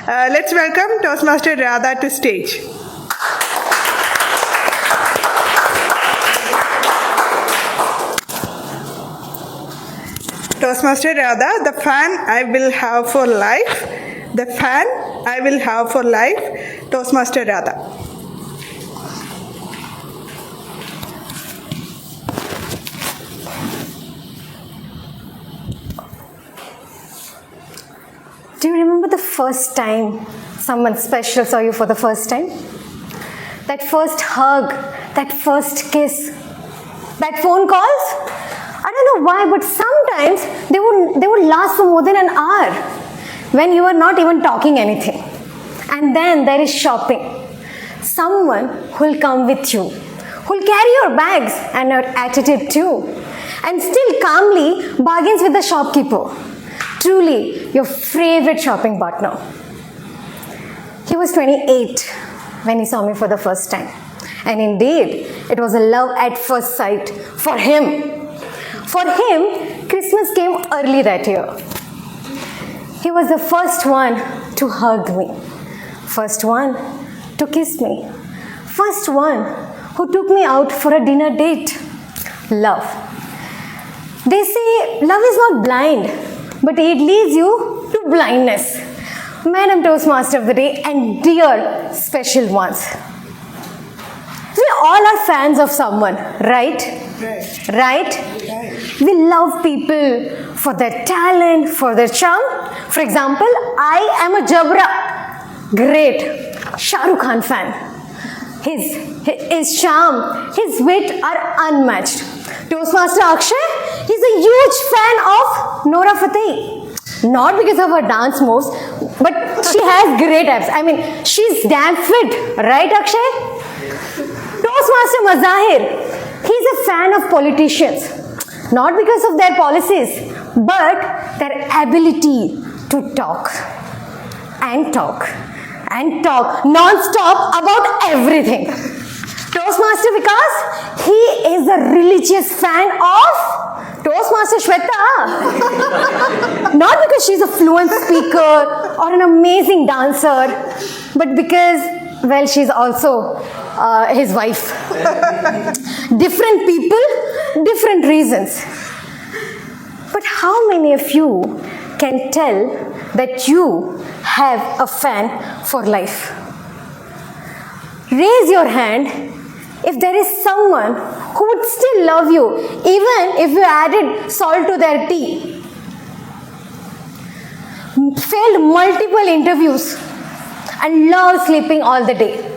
Let's welcome Toastmaster Radha to stage. Toastmaster Radha, the fan I will have for life. The fan I will have for life. Toastmaster Radha. Do you remember the first time someone special saw you for the first time? That first hug, that first kiss, that phone calls? I don't know why, but sometimes they would last for more than an hour when you are not even talking anything. And then there is shopping. Someone who will come with you, who will carry your bags and your attitude too, and still calmly bargains with the shopkeeper. Truly, your favorite shopping partner. He was 28 when he saw me for the first time. And indeed, it was a love at first sight for him. For him, Christmas came early that year. He was the first one to hug me. First one to kiss me. First one who took me out for a dinner date. Love. They say love is not blind, but it leads you to blindness. Madam Toastmaster of the day and dear special ones. We all are fans of someone, right? Right? We love people for their talent, for their charm. For example, I am a Jabra. Great. Shah Rukh Khan fan. His charm, his wit are unmatched. Toastmaster Akshay, he's a huge fan of Nora Fateh. Not because of her dance moves, but she has great abs. I mean, she's damn fit, right Akshay? Toastmaster Mazahir, he's a fan of politicians. Not because of their policies, but their ability to talk and talk and talk non-stop about everything. Toastmaster Vikas, he is a religious fan of Toastmaster Shweta. Not because she's a fluent speaker or an amazing dancer, but because, well, she's also his wife. Different people, different reasons. But how many of you can tell that you have a fan for life? Raise your hand if there is someone who would still love you, even if you added salt to their tea. Failed multiple interviews and love sleeping all the day.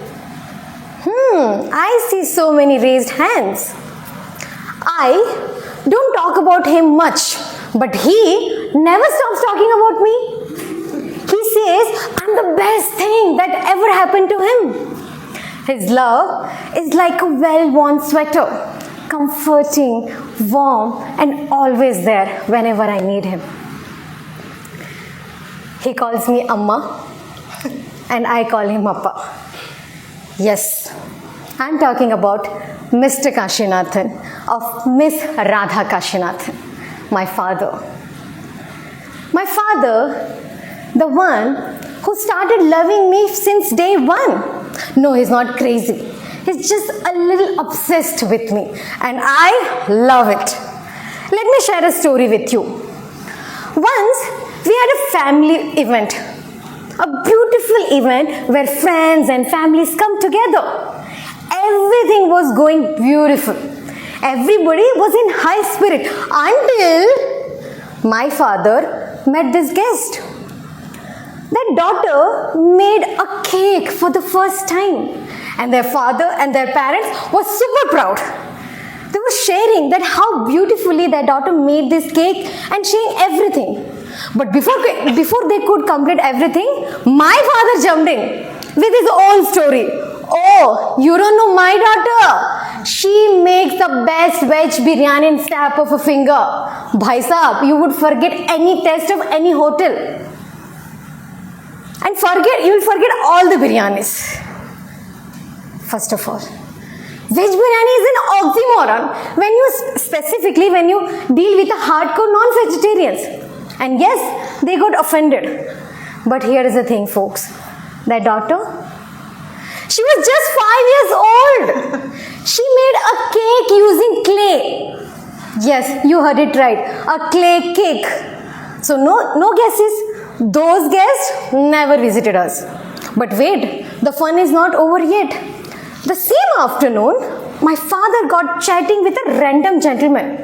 I see so many raised hands. I don't talk about him much, but he never stops talking about me. He says I'm the best thing that ever happened to him. His love is like a well-worn sweater, comforting, warm, and always there whenever I need him. He calls me Amma, and I call him Appa. Yes, I'm talking about Mr. Kashinathan of Miss Radha Kashinathan, my father. My father, the one who started loving me since day one. No, he's not crazy. He's just a little obsessed with me, and I love it. Let me share a story with you. Once, we had a family event. A beautiful event where friends and families come together. Everything was going beautiful. Everybody was in high spirit until my father met this guest. Their daughter made a cake for the first time, and their father and their parents were super proud. They were sharing that how beautifully their daughter made this cake and sharing everything. But before they could complete everything, my father jumped in with his own story. Oh, you don't know my daughter. She makes the best veg biryani in snap of a finger. Bhai Sahab, you would forget any taste of any hotel. And you'll forget all the biryanis. First of all, veg biryani is an oxymoron when you deal with the hardcore non-vegetarians. And yes, they got offended. But here is the thing, folks. That daughter, she was just 5 years old. She made a cake using clay. Yes, you heard it right. A clay cake. So no guesses. Those guests never visited us. But wait, the fun is not over yet. The same afternoon, my father got chatting with a random gentleman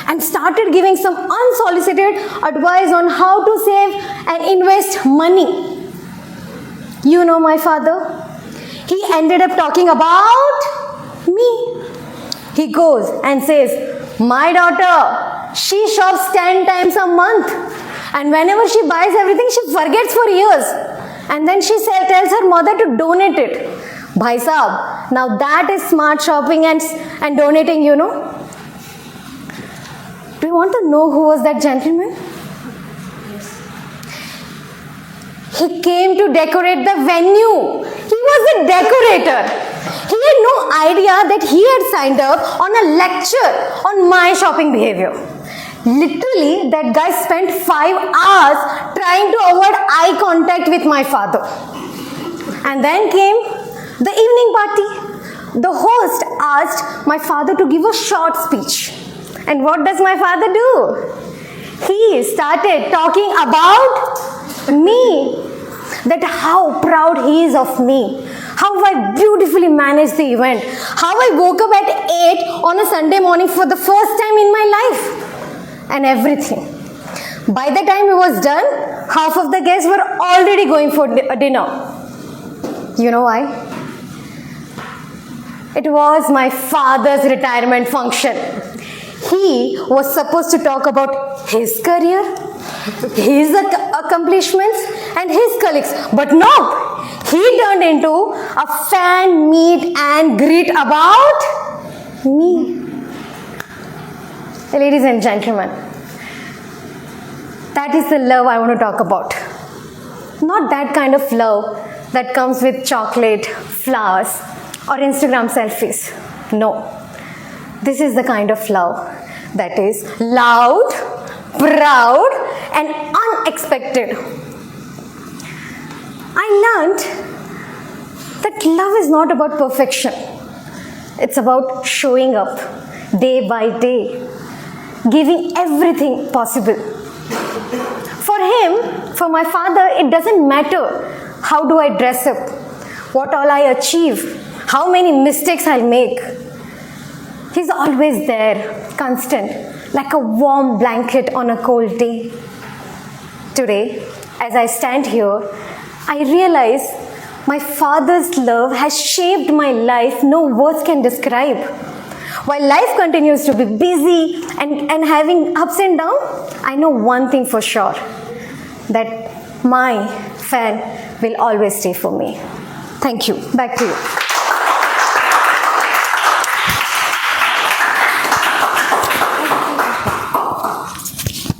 and started giving some unsolicited advice on how to save and invest money. You know my father? He ended up talking about me. He goes and says, my daughter, she shops 10 times a month. And whenever she buys everything, she forgets for years. And then she tells her mother to donate it. Bhai Saab, now that is smart shopping and donating, you know. Do you want to know who was that gentleman? He came to decorate the venue. He was a decorator. He had no idea that he had signed up on a lecture on my shopping behavior. Literally, that guy spent 5 hours trying to avoid eye contact with my father. And then came the evening party. The host asked my father to give a short speech. And what does my father do? He started talking about me. That how proud he is of me. How I beautifully managed the event. How I woke up at 8 on a Sunday morning for the first time in my life. And everything. By the time it was done, half of the guests were already going for dinner. You know why? It was my father's retirement function. He was supposed to talk about his career, his accomplishments, and his colleagues. But no, he turned into a fan meet and greet about me. Ladies and gentlemen, that is the love I want to talk about. Not that kind of love that comes with chocolate, flowers, or Instagram selfies. No. This is the kind of love that is loud, proud, and unexpected. I learned that love is not about perfection. It's about showing up day by day, giving everything possible. For him, for my father, it doesn't matter how do I dress up, what all I achieve, how many mistakes I'll make. He's always there, constant, like a warm blanket on a cold day. Today, as I stand here, I realize my father's love has shaped my life no words can describe. While life continues to be busy and having ups and downs, I know one thing for sure, that my fan will always stay for me. Thank you. Back to you.